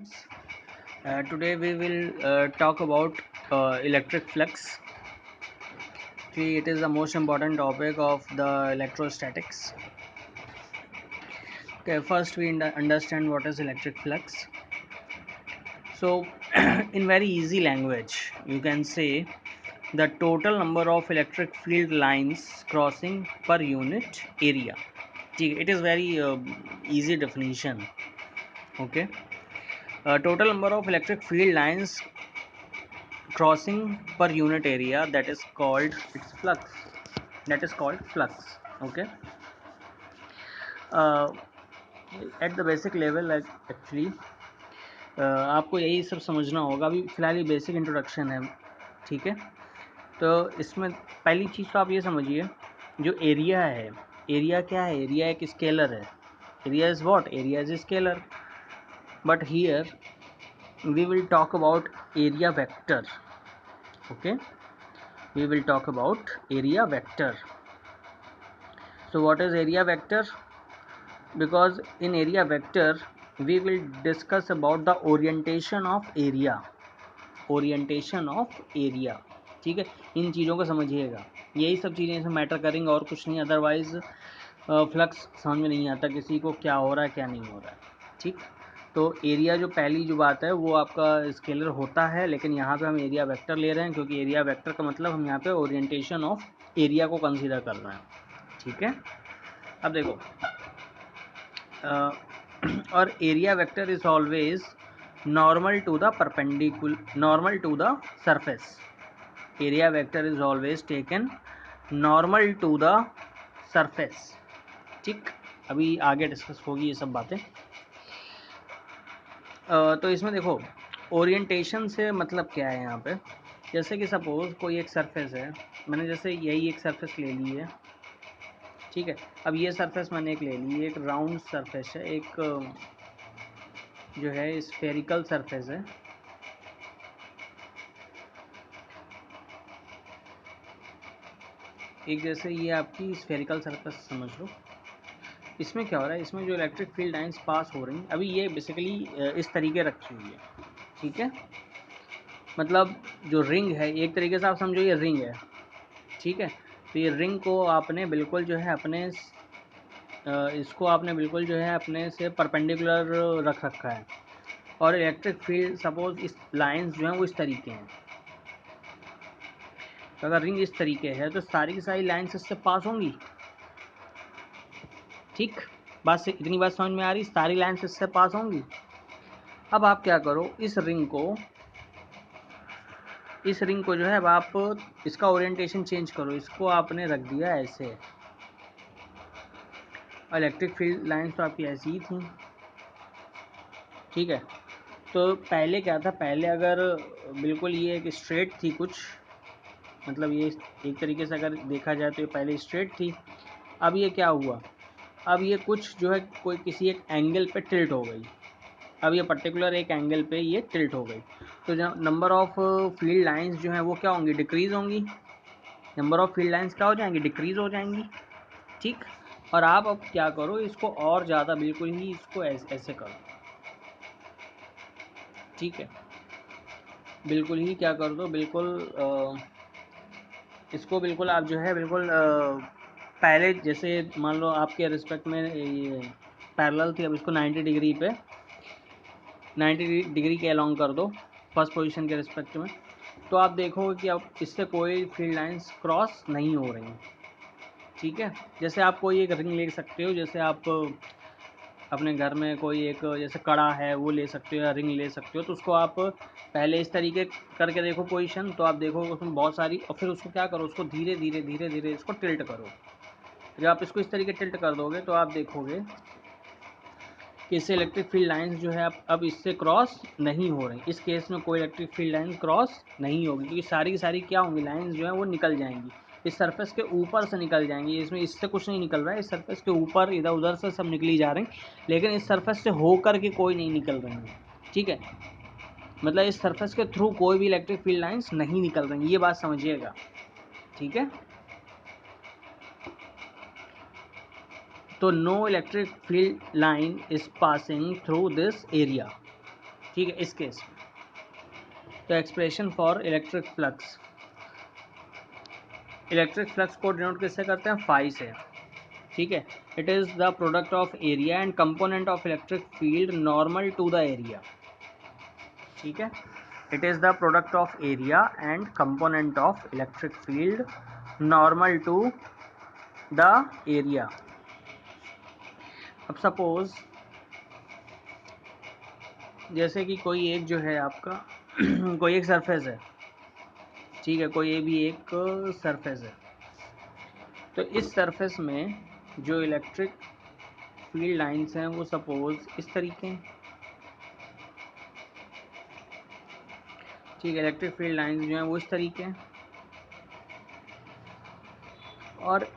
students. Today we will talk about electric flux. See, it is the most important topic of the electrostatics. Okay, first we understand what is electric flux. So, in very easy language, you can say the total number of electric field lines crossing per unit area. It is very easy definition. Okay, total number of electric field lines crossing per unit area, that is called its flux, that is called flux. Okay, at the basic level actually आपको यही सब समझना होगा. अभी फ़िलहाल ये basic introduction है, ठीक है. तो इसमें पहली चीज़ तो आप ये समझिए, जो एरिया है, एरिया क्या है? एरिया एक स्केलर है. Area is what? Area is scalar. But here we will talk about area vector. Okay, we will talk about area vector. So what is area vector? Because in area vector we will discuss about the orientation of area. Orientation of area, ठीक है. इन चीज़ों को समझिएगा, यही सब चीज़ें इसमें matter करेंगे और कुछ नहीं. अदरवाइज फ्लक्स समझ में नहीं आता किसी को क्या हो रहा है क्या नहीं हो रहा है, ठीक. तो एरिया जो पहली जो बात है वो आपका स्केलर होता है, लेकिन यहाँ पे हम एरिया वेक्टर ले रहे हैं क्योंकि एरिया वेक्टर का मतलब हम यहाँ पे ओरिएंटेशन ऑफ एरिया को कंसीडर कर रहे हैं, ठीक है. अब देखो, और area vector is always normal to the perpendicular, normal to the surface. Area vector is always taken normal to the surface, ठीक. अभी आगे डिस्कस होगी ये सब बातें. तो इसमें देखो, ओरिएंटेशन से मतलब क्या है यहाँ पे. जैसे कि सपोज कोई एक सरफेस है, मैंने जैसे यही एक सरफेस ले ली है, ठीक है. अब ये सरफेस मैंने एक ले ली, एक राउंड सरफेस है, एक जो है स्फेरिकल सरफेस है. एक जैसे ये आपकी स्फेरिकल सरफेस समझ लो. इसमें क्या हो रहा है, इसमें जो इलेक्ट्रिक फील्ड लाइंस पास हो रही हैं, अभी ये बेसिकली इस तरीके रखी हुई है, ठीक है. मतलब जो रिंग है, एक तरीके से आप समझो ये रिंग है, ठीक है. तो ये रिंग को आपने बिल्कुल जो है अपने इसको आपने बिल्कुल जो है अपने से परपेंडिकुलर रख रखा है, और इलेक्ट्रिक फील्ड सपोज इस लाइंस जो हैं वो इस तरीके हैं. तो अगर रिंग इस तरीके है तो सारी की सारी लाइंस इससे पास होंगी, ठीक. बात से इतनी बात समझ में आ रही, सारी लाइंस इससे पास होंगी. अब आप क्या करो, इस रिंग को जो है अब आप इसका ओरिएंटेशन चेंज करो. इसको आपने रख दिया ऐसे, इलेक्ट्रिक फील्ड लाइंस तो आपकी ऐसी ही थी, ठीक है. तो पहले क्या था, पहले अगर बिल्कुल ये एक स्ट्रेट थी कुछ, मतलब ये एक तरीके से अगर देखा जाए तो ये पहले स्ट्रेट थी. अब ये क्या हुआ, अब ये कुछ जो है कोई किसी एक एंगल पे टिल्ट हो गई. अब ये पर्टिकुलर एक एंगल पे ये टिल्ट हो गई. तो जो नंबर ऑफ फील्ड लाइंस जो हैं वो क्या होंगी, डिक्रीज़ होंगी. नंबर ऑफ फील्ड लाइंस क्या हो जाएंगी, डिक्रीज़ हो जाएंगी, ठीक. और आप अब क्या करो, इसको और ज़्यादा बिल्कुल ही इसको ऐसे करो, ठीक है. बिल्कुल ही क्या कर दो, बिल्कुल इसको बिल्कुल आप जो है बिल्कुल पहले जैसे मान लो आपके रिस्पेक्ट में ये पैरेलल थी, अब इसको 90 डिग्री पे 90 डिग्री के अलॉन्ग कर दो फर्स्ट पोजीशन के रिस्पेक्ट में. तो आप देखोगे कि अब इससे कोई फील्ड लाइंस क्रॉस नहीं हो रही, ठीक है. जैसे आप कोई एक रिंग ले सकते हो, जैसे आप अपने घर में कोई एक जैसे कड़ा है वो ले सकते हो या रिंग ले सकते हो. तो उसको आप पहले इस तरीके करके देखो पोजीशन, तो आप देखोगे उसमें बहुत सारी, और फिर उसको क्या करो, उसको धीरे धीरे धीरे धीरे इसको टिल्ट करो. जब आप इसको इस तरीके टिल्ट कर दोगे तो आप देखोगे कि इससे इलेक्ट्रिक फील्ड लाइंस जो है अब इससे क्रॉस नहीं हो रही. इस केस में कोई इलेक्ट्रिक फील्ड लाइन क्रॉस नहीं होगी, क्योंकि सारी की सारी क्या होंगी, लाइंस जो है वो निकल जाएंगी, इस सरफेस के ऊपर से निकल जाएंगी. इसमें इससे कुछ नहीं निकल रहा है, इस सरफेस के ऊपर इधर उधर से सब निकली जा रही, लेकिन इस सरफेस से होकर के कोई नहीं निकल रही है, ठीक है. मतलब इस सरफेस के थ्रू कोई भी इलेक्ट्रिक फील्ड लाइंस नहीं निकल रही, ये बात समझिएगा, ठीक है. तो no electric field line is passing through this area. ठीक है, इस केस में। तो एक्सप्रेशन फॉर इलेक्ट्रिक फ्लक्स को डिनोट किससे करते हैं? फाई से। ठीक है, it is the product of area and component of electric field normal to the area. ठीक है, it is the product of area and component of electric field normal to the area. अब suppose जैसे कि कोई एक जो है आपका कोई एक सरफेस है, ठीक है, कोई भी एक सरफेस है, तो इस सरफेस में जो इलेक्ट्रिक फील्ड लाइंस हैं वो सपोज इस तरीके हैं। ठीक है, इलेक्ट्रिक फील्ड लाइंस जो हैं वो इस तरीके हैं। और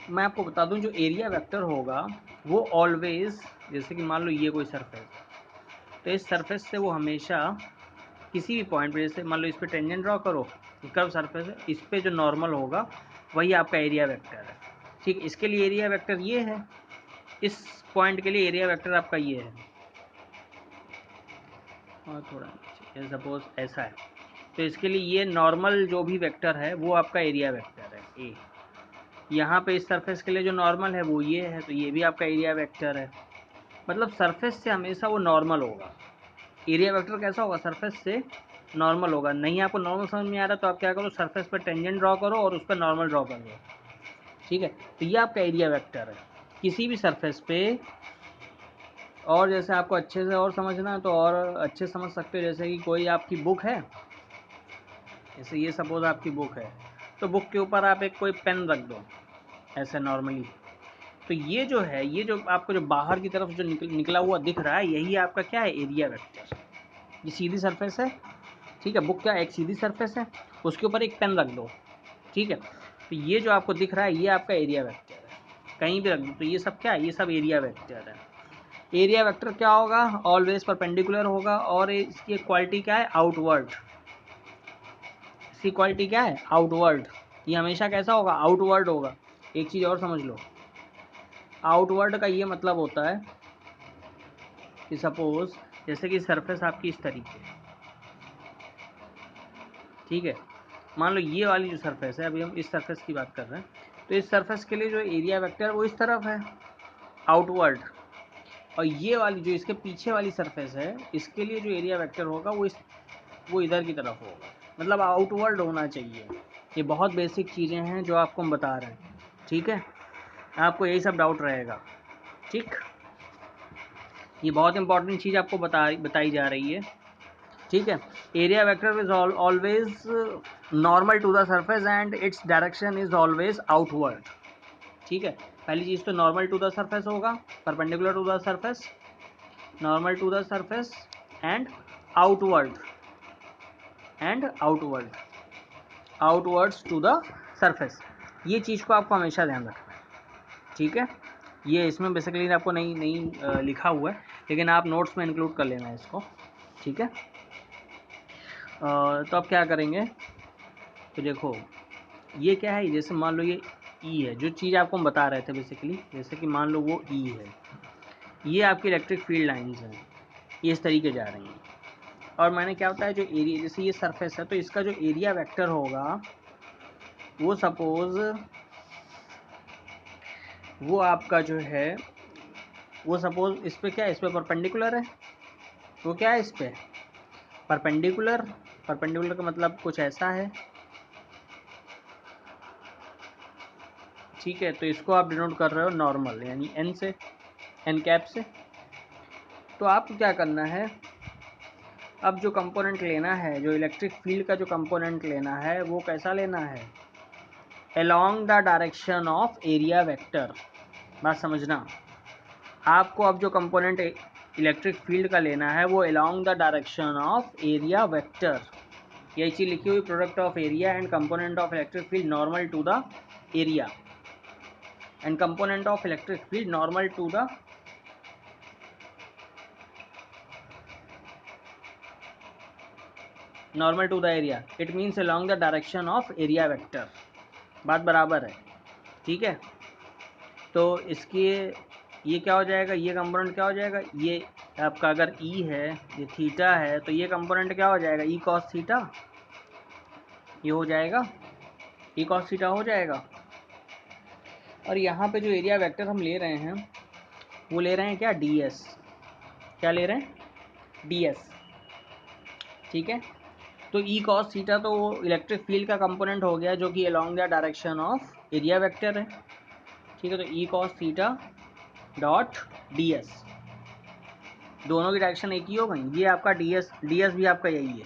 मैं आपको बता दूं जो एरिया वेक्टर होगा वो ऑलवेज, जैसे कि मान लो ये कोई सरफेस है, तो इस सरफेस से वो हमेशा किसी भी पॉइंट पे, जैसे मान लो इस पे टेंजेंट ड्रॉ करो, कर्व सरफेस है, इस पे जो नॉर्मल होगा वही आपका एरिया वेक्टर है। ठीक, इसके लिए एरिया वेक्टर ये है, इस पॉइंट के लिए एरिया वेक्टर आपका ये है, और थोड़ा नीचे सपोज ऐसा है, तो इसके लिए ये नॉर्मल जो भी वेक्टर है वो आपका एरिया वेक्टर है ए। यहाँ पे इस सरफेस के लिए जो नॉर्मल है वो ये है, तो ये भी आपका एरिया वेक्टर है। मतलब सरफेस से हमेशा वो नॉर्मल होगा। एरिया वेक्टर कैसा होगा? सरफेस से नॉर्मल होगा। नहीं आपको नॉर्मल समझ में आ रहा तो आप क्या करो, सरफेस पर टेंजेंट ड्रॉ करो और उस पर नॉर्मल ड्रॉ कर दो। ठीक है, तो ये आपका एरिया वेक्टर है किसी भी सरफेस पे। और जैसे आपको अच्छे से और समझना है तो और अच्छे समझ सकते हो, जैसे कि कोई आपकी बुक है, जैसे ये सपोज आपकी बुक है, तो बुक के ऊपर आप एक कोई पेन रख दो ऐसे नॉर्मली, तो ये जो है, ये जो आपको जो बाहर की तरफ जो निकला हुआ दिख रहा है, यही आपका क्या है? Area vector. ये सीधी सरफेस है, ठीक है, बुक क्या एक सीधी सरफेस है, उसके ऊपर एक पेन रख दो, ठीक है, तो ये जो आपको दिख रहा है ये आपका एरिया वेक्टर है। कहीं भी रख दो तो ये सब क्या है? ये सब एरिया वेक्टर है। एरिया वेक्टर क्या होगा? ऑलवेज परपेंडिकुलर होगा, और इसकी क्वालिटी क्या है? आउटवर्ड। इसकी क्वालिटी क्या है? आउटवर्ड। ये हमेशा कैसा होगा? आउटवर्ड होगा। एक चीज़ और समझ लो, आउटवर्ड का ये मतलब होता है कि सपोज जैसे कि सरफेस आपकी इस तरीके है, ठीक है, मान लो ये वाली जो सरफेस है, अभी हम इस सरफेस की बात कर रहे हैं, तो इस सरफेस के लिए जो एरिया वेक्टर है वो इस तरफ है, आउटवर्ड। और ये वाली जो इसके पीछे वाली सरफेस है, इसके लिए जो एरिया वेक्टर होगा वो इधर की तरफ होगा, मतलब आउटवर्ड होना चाहिए। ये बहुत बेसिक चीज़ें हैं जो आपको हम बता रहे हैं, ठीक है, आपको यही सब डाउट रहेगा। ठीक, ये बहुत इंपॉर्टेंट चीज़ आपको बताई जा रही है, ठीक है। Area vector is always normal to the surface and its direction is always outward. ठीक है, पहली चीज़ तो नॉर्मल टू द सरफेस होगा, perpendicular to the surface, normal to the surface and outward, outwards to the surface. ये चीज़ को आपको हमेशा ध्यान रखना है, ठीक है। ये इसमें बेसिकली आपको नहीं लिखा हुआ है, लेकिन आप नोट्स में इंक्लूड कर लेना है इसको, ठीक है। तो अब क्या करेंगे, तो देखो ये क्या है, जैसे मान लो ये ई है, जो चीज़ आपको हम बता रहे थे बेसिकली, जैसे कि मान लो वो ई है, ये आपकी इलेक्ट्रिक फील्ड लाइंस हैं, ये इस तरीके जा रही हैं। और मैंने क्या बताया, जो एरिया, जैसे ये सरफेस है तो इसका जो एरिया वेक्टर होगा वो सपोज वो आपका जो है वो सपोज इस पर क्या है, इस पर परपेंडिकुलर है, वो क्या है इस पर परपेंडिकुलर का मतलब कुछ ऐसा है, ठीक है। तो इसको आप डिनोट कर रहे हो नॉर्मल, यानी एन से, एन कैप से। तो आपको क्या करना है, अब जो कंपोनेंट लेना है, जो इलेक्ट्रिक फील्ड का जो कंपोनेंट लेना है वो कैसा लेना है? Along the direction of area vector. बात समझना, आपको अब जो कंपोनेंट इलेक्ट्रिक फील्ड का लेना है वो along the direction of area vector. यही चीज़ लिखी हुई, product of area and component of electric field normal to the area and component of electric field normal to the area, it means along the direction of area vector। बात बराबर है, ठीक है। तो इसके ये क्या हो जाएगा, ये कंपोनेंट क्या हो जाएगा, ये आपका अगर ई है, ये थीटा है, तो ये कंपोनेंट क्या हो जाएगा, ई कॉस थीटा, ये हो जाएगा ई कॉस थीटा हो जाएगा। और यहाँ पे जो एरिया वेक्टर हम ले रहे हैं वो ले रहे हैं क्या, डी एस, क्या ले रहे हैं, डी एस, ठीक है। तो ई कॉस थीटा तो वो इलेक्ट्रिक फील्ड का कंपोनेंट हो गया जो कि along the direction of area vector है, ठीक है। तो E cos theta dot D S, दोनों की डायरेक्शन एक ही हो गई। ये आपका डी एस भी आपका यही है,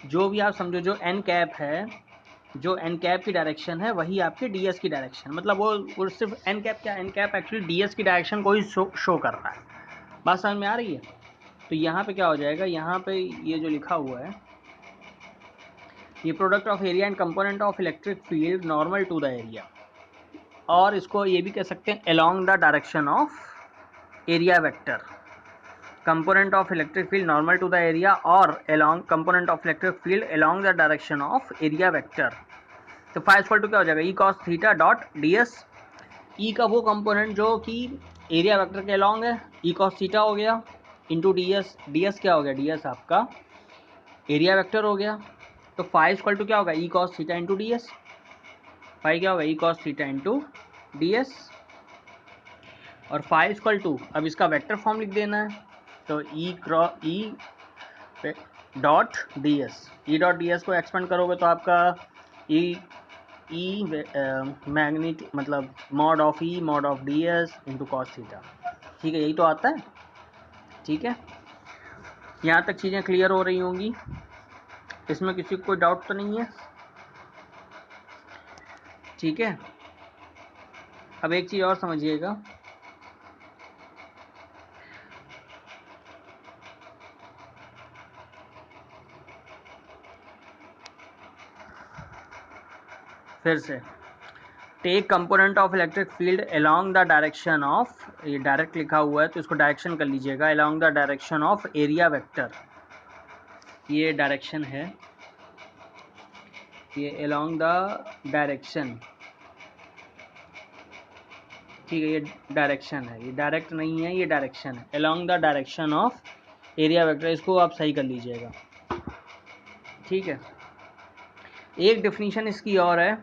जो भी आप समझो, जो एन कैप है, जो एन कैप की डायरेक्शन है वही आपकी डी एस की डायरेक्शन, मतलब वो सिर्फ एन कैप, क्या n cap actually d s की डायरेक्शन को ही शो कर रहा है। बात समझ में आ रही है। तो यहाँ पे क्या हो जाएगा, यहाँ पे ये जो लिखा हुआ है, ये product of area and component of electric field normal to the area, और इसको ये भी कह सकते हैं along the direction of area vector, component of electric field normal to the area और along component of electric field along the direction of area vector. तो phi equal to क्या हो जाएगा, E cos theta dot D S, E का वो component जो कि area vector के अलोंग है, ई कॉस थीटा हो गया, into d s, d s क्या हो गया, डी एस आपका एरिया वेक्टर हो गया। तो फाई इक्वल टू क्या होगा, E cos theta into d s, phi क्या होगा, E cos theta into d s, और फाई इक्वल टू, अब इसका वेक्टर फॉर्म लिख देना है, तो E dot D S, E dot D s को एक्सपेंड करोगे तो आपका ई मैग्नीट मतलब mod of D S into cos theta, ठीक है, यही तो आता है, ठीक है। यहाँ तक चीज़ें क्लियर हो रही होंगी, इसमें किसी को कोई डाउट तो नहीं है, ठीक है। अब एक चीज़ और समझिएगा, फिर से, take component of electric field along the direction of, ये डायरेक्ट लिखा हुआ है तो इसको डायरेक्शन कर लीजिएगा, along the direction of area vector, ये डायरेक्शन है, ये अलोंग द डायरेक्शन, ठीक है, ये डायरेक्शन है, ये डायरेक्ट नहीं है, ये डायरेक्शन है, along the direction of area vector, इसको आप सही कर लीजिएगा, ठीक है। एक डेफिनेशन इसकी और है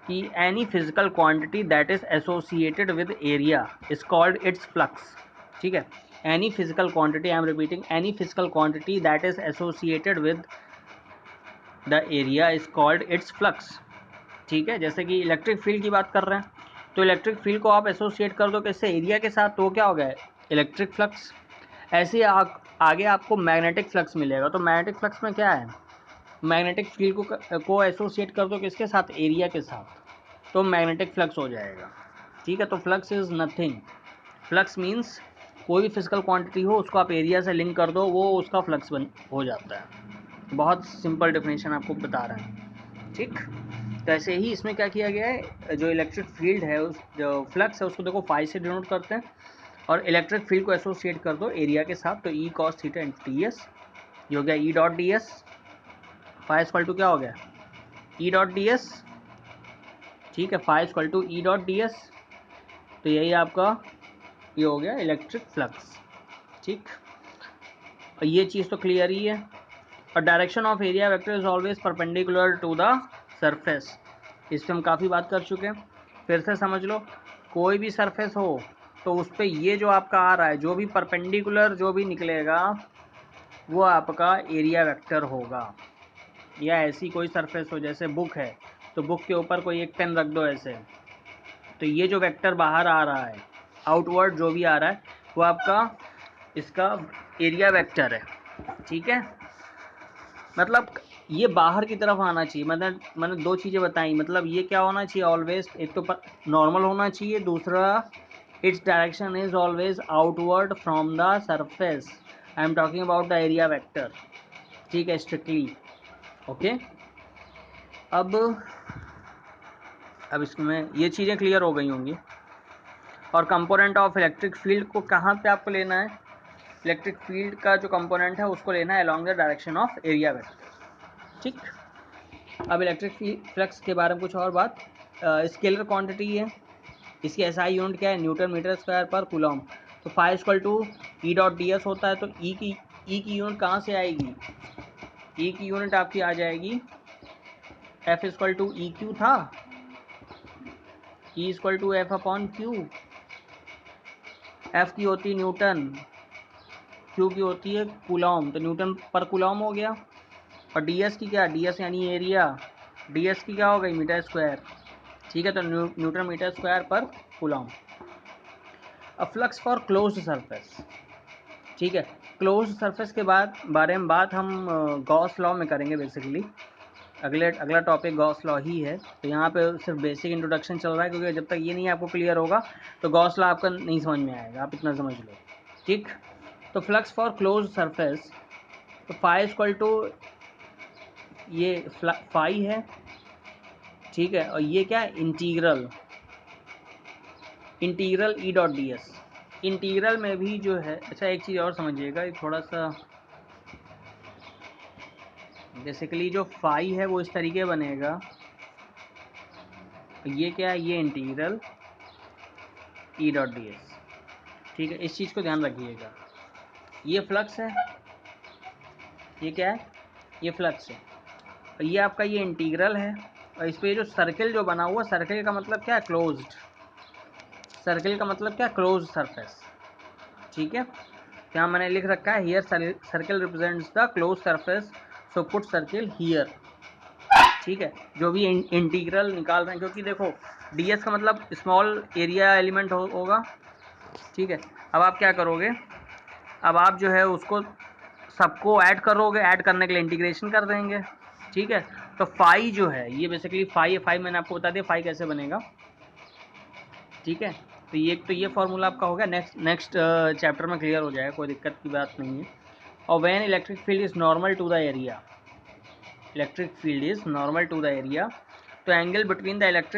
कि any physical quantity that is associated with area is called its flux, ठीक है। Any physical quantity, I am repeating, any physical quantity that is associated with the area is called its flux, ठीक है। जैसे कि electric field की बात कर रहे हैं, तो इलेक्ट्रिक फील्ड को आप एसोसिएट कर दो किससे, एरिया के साथ, तो क्या हो गया, इलेक्ट्रिक फ्लक्स। ऐसे आगे आपको मैग्नेटिक फ्लक्स मिलेगा, तो मैग्नेटिक फ्लक्स में क्या है, मैग्नेटिक फील्ड को एसोसिएट कर दो किसके साथ, एरिया के साथ, तो मैग्नेटिक फ्लक्स हो जाएगा, ठीक है। तो flux is nothing, flux means कोई भी फिजिकल क्वांटिटी हो उसको आप एरिया से लिंक कर दो, वो उसका फ्लक्स हो जाता है। बहुत सिंपल डेफिनेशन आपको बता रहे हैं, ठीक। तो ऐसे ही इसमें क्या किया गया है, जो इलेक्ट्रिक फील्ड है, उस जो फ्लक्स है उसको देखो फाई से डिनोट करते हैं, और इलेक्ट्रिक फील्ड को एसोसिएट कर दो एरिया के साथ, तो E cos theta into d s, ये हो गया E dot D s, phi equal to क्या हो गया, ई डॉट डी एस, ठीक है, phi equal to E dot D s, तो यही आपका ये हो गया इलेक्ट्रिक फ्लक्स, ठीक। और ये चीज़ तो क्लियर ही है। और direction of area vector is always perpendicular to the surface, इस पर हम काफ़ी बात कर चुके हैं, फिर से समझ लो, कोई भी सरफेस हो तो उस पर ये जो आपका आ रहा है, जो भी परपेंडिकुलर जो भी निकलेगा वो आपका एरिया वेक्टर होगा। या ऐसी कोई सरफेस हो, जैसे बुक है तो बुक के ऊपर कोई एक पेन रख दो ऐसे, तो ये जो वेक्टर बाहर आ रहा है, आउटवर्ड जो भी आ रहा है, वो आपका इसका एरिया वेक्टर है, ठीक है। मतलब ये बाहर की तरफ आना चाहिए, मतलब मैंने दो चीज़ें बताई, मतलब ये क्या होना चाहिए ऑलवेज, एक तो नॉर्मल होना चाहिए, दूसरा it's direction is always outward from the surface, I am talking about the area vector, ठीक है, स्ट्रिक्टली, ओके। अब इसमें ये चीज़ें क्लियर हो गई होंगी। और कंपोनेंट ऑफ इलेक्ट्रिक फील्ड को कहाँ पे आपको लेना है, इलेक्ट्रिक फील्ड का जो कंपोनेंट है उसको लेना है along the direction of area vector, ठीक। अब इलेक्ट्रिक फ्लक्स के बारे में कुछ और बात, स्केलर क्वांटिटी है, इसकी एसआई यूनिट क्या है, न्यूटन मीटर स्क्वायर पर कूलम, तो phi equal to E dot D s होता है तो ई की यूनिट कहाँ से आएगी? ई की यूनिट आपकी आ जाएगी F equal to E Q था, E equal to F upon Q. F की होती है न्यूटन, क्यू की होती है कूलॉम, तो न्यूटन पर कूलॉम हो गया। और डी एस की क्या? डी एस यानी एरिया, डी एस की क्या हो गई? Metre square. ठीक है, तो न्यूटन मीटर स्क्वायर पर coulomb. A flux for closed surface. ठीक है, क्लोज्ड सरफेस के बारे में बात हम गॉस लॉ में करेंगे बेसिकली। अगला टॉपिक गॉस लॉ ही है, तो यहाँ पे सिर्फ बेसिक इंट्रोडक्शन चल रहा है, क्योंकि जब तक ये नहीं आपको क्लियर होगा तो गॉस लॉ आपका नहीं समझ में आएगा, आप इतना समझ लो। ठीक, तो फ्लक्स फॉर क्लोज्ड सरफेस, तो फाई इक्वल टू ये फाई है। ठीक है, और ये क्या है? इंटीग्रल ई डॉट डी एस। इंटीग्रल में भी जो है, अच्छा एक चीज़ और समझिएगा, थोड़ा सा बेसिकली जो फाई है वो इस तरीके बनेगा, ये क्या है? ये इंटीग्रल ई डॉट डी एस। ठीक है, इस चीज़ को ध्यान रखिएगा। ये फ्लक्स है, ये क्या है? ये फ्लक्स है, और ये आपका ये इंटीग्रल है, और इस पर जो सर्किल जो बना हुआ, सर्किल का मतलब क्या है? क्लोज्ड। सर्किल का मतलब क्या? Close surface. ठीक है, यहाँ मैंने लिख रखा है here circle represents the close surface, so put circle here. ठीक है, जो भी इंटीग्रल निकाल रहे हैं, क्योंकि देखो ds का मतलब स्मॉल एरिया एलिमेंट होगा। ठीक है, अब आप क्या करोगे? अब आप जो है उसको सबको ऐड करोगे, ऐड करने के लिए इंटीग्रेशन कर देंगे। ठीक है, तो फाई जो है ये बेसिकली फाई मैंने आपको बता दिया फाई कैसे बनेगा। ठीक है, तो ये फॉर्मूला आपका हो गया। नेक्स्ट चैप्टर में क्लियर हो जाएगा, कोई दिक्कत की बात नहीं है। और when electric field is normal to the area, electric field is normal to the area, तो एंगल बिटवीन द इलेक्ट्रिक